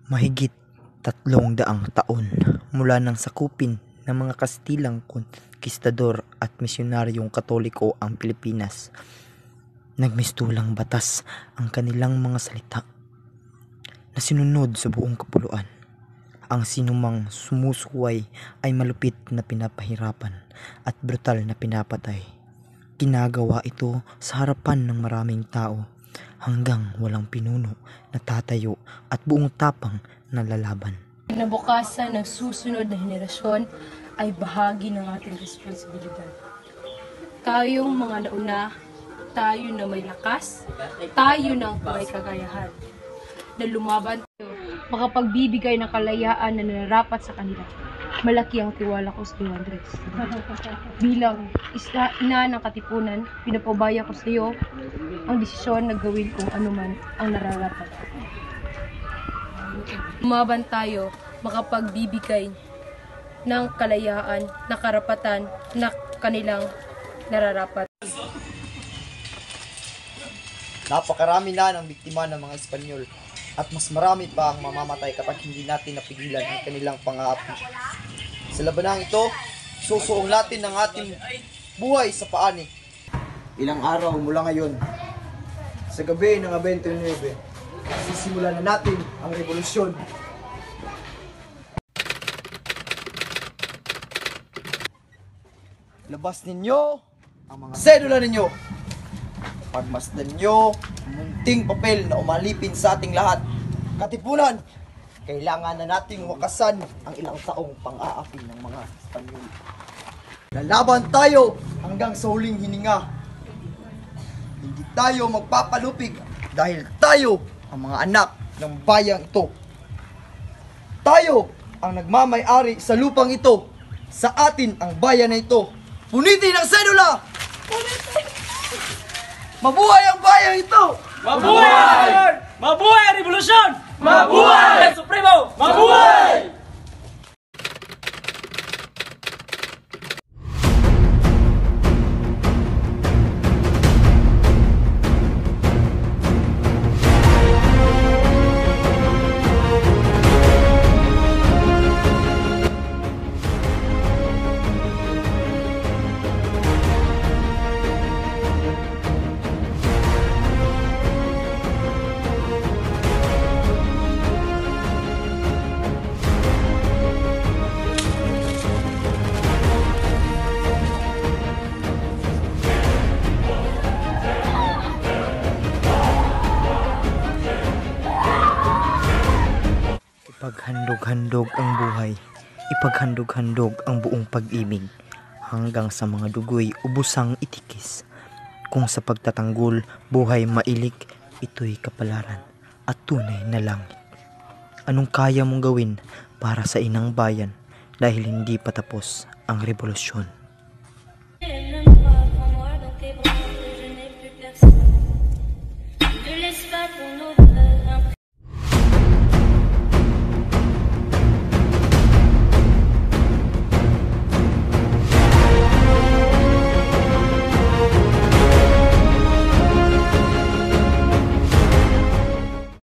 Mahigit 300 taon mula nang sakupin ng mga Kastilang konkistador at misyonaryong Katoliko ang Pilipinas, nagmistulang batas ang kanilang mga salita na sinunod sa buong kapuluan. Ang sinumang sumusuway ay malupit na pinapahirapan at brutal na pinapatay. Ginagawa ito sa harapan ng maraming tao hanggang walang pinuno na tatayo at buong tapang na lalaban. Kinabukasan ng susunod na henerasyon ay bahagi ng ating responsibilidad. Tayong mga nauna, tayo na may lakas, tayo na may kakayahan na lumaban tayo, makapagbibigay ng kalayaan na nararapat sa kanila. Malaki ang tiwala ko sa iyo, Andres. Bilang ina ng Katipunan, pinapabaya ko sa iyo ang desisyon na gawin kung anuman ang nararapat. Lumaban tayo, makapagbibigay ng kalayaan na karapatan na kanilang nararapat. Napakarami na ng biktima ng mga Espanyol at mas marami pa ang mamamatay kapag hindi natin napigilan ang kanilang pang-aapi. Sa labanang ito, susuong natin ang ating buhay sa paani. Ilang araw mula ngayon, sa gabi ng 29, sisimulan na natin ang revolusyon. Labas ninyo ang mga sedula ninyo. Pagmasdan nyo ang munting papel na umalipin sa ating lahat. Katipunan, kailangan na nating wakasan ang ilang taong pang-aapi ng mga Espanyol. Lalaban tayo hanggang sa huling hininga. Hindi tayo magpapalupig dahil tayo ang mga anak ng bayang ito. Tayo ang nagmamay-ari sa lupang ito. Sa atin ang bayan na ito. Punitin ang sedula! Mabuhay ang bayang ito! Mabuhay! Mabuhay ang revolusyon! Mabuhay! Supremo! Mabuhay! Ipaghandog-handog ang buhay, ipaghandog-handog ang buong pag-ibig, hanggang sa mga dugoy ubusang itikis. Kung sa pagtatanggol, buhay mailik, ito'y kapalaran at tunay na langit. Anong kaya mong gawin para sa inang bayan dahil hindi pa tapos ang revolusyon?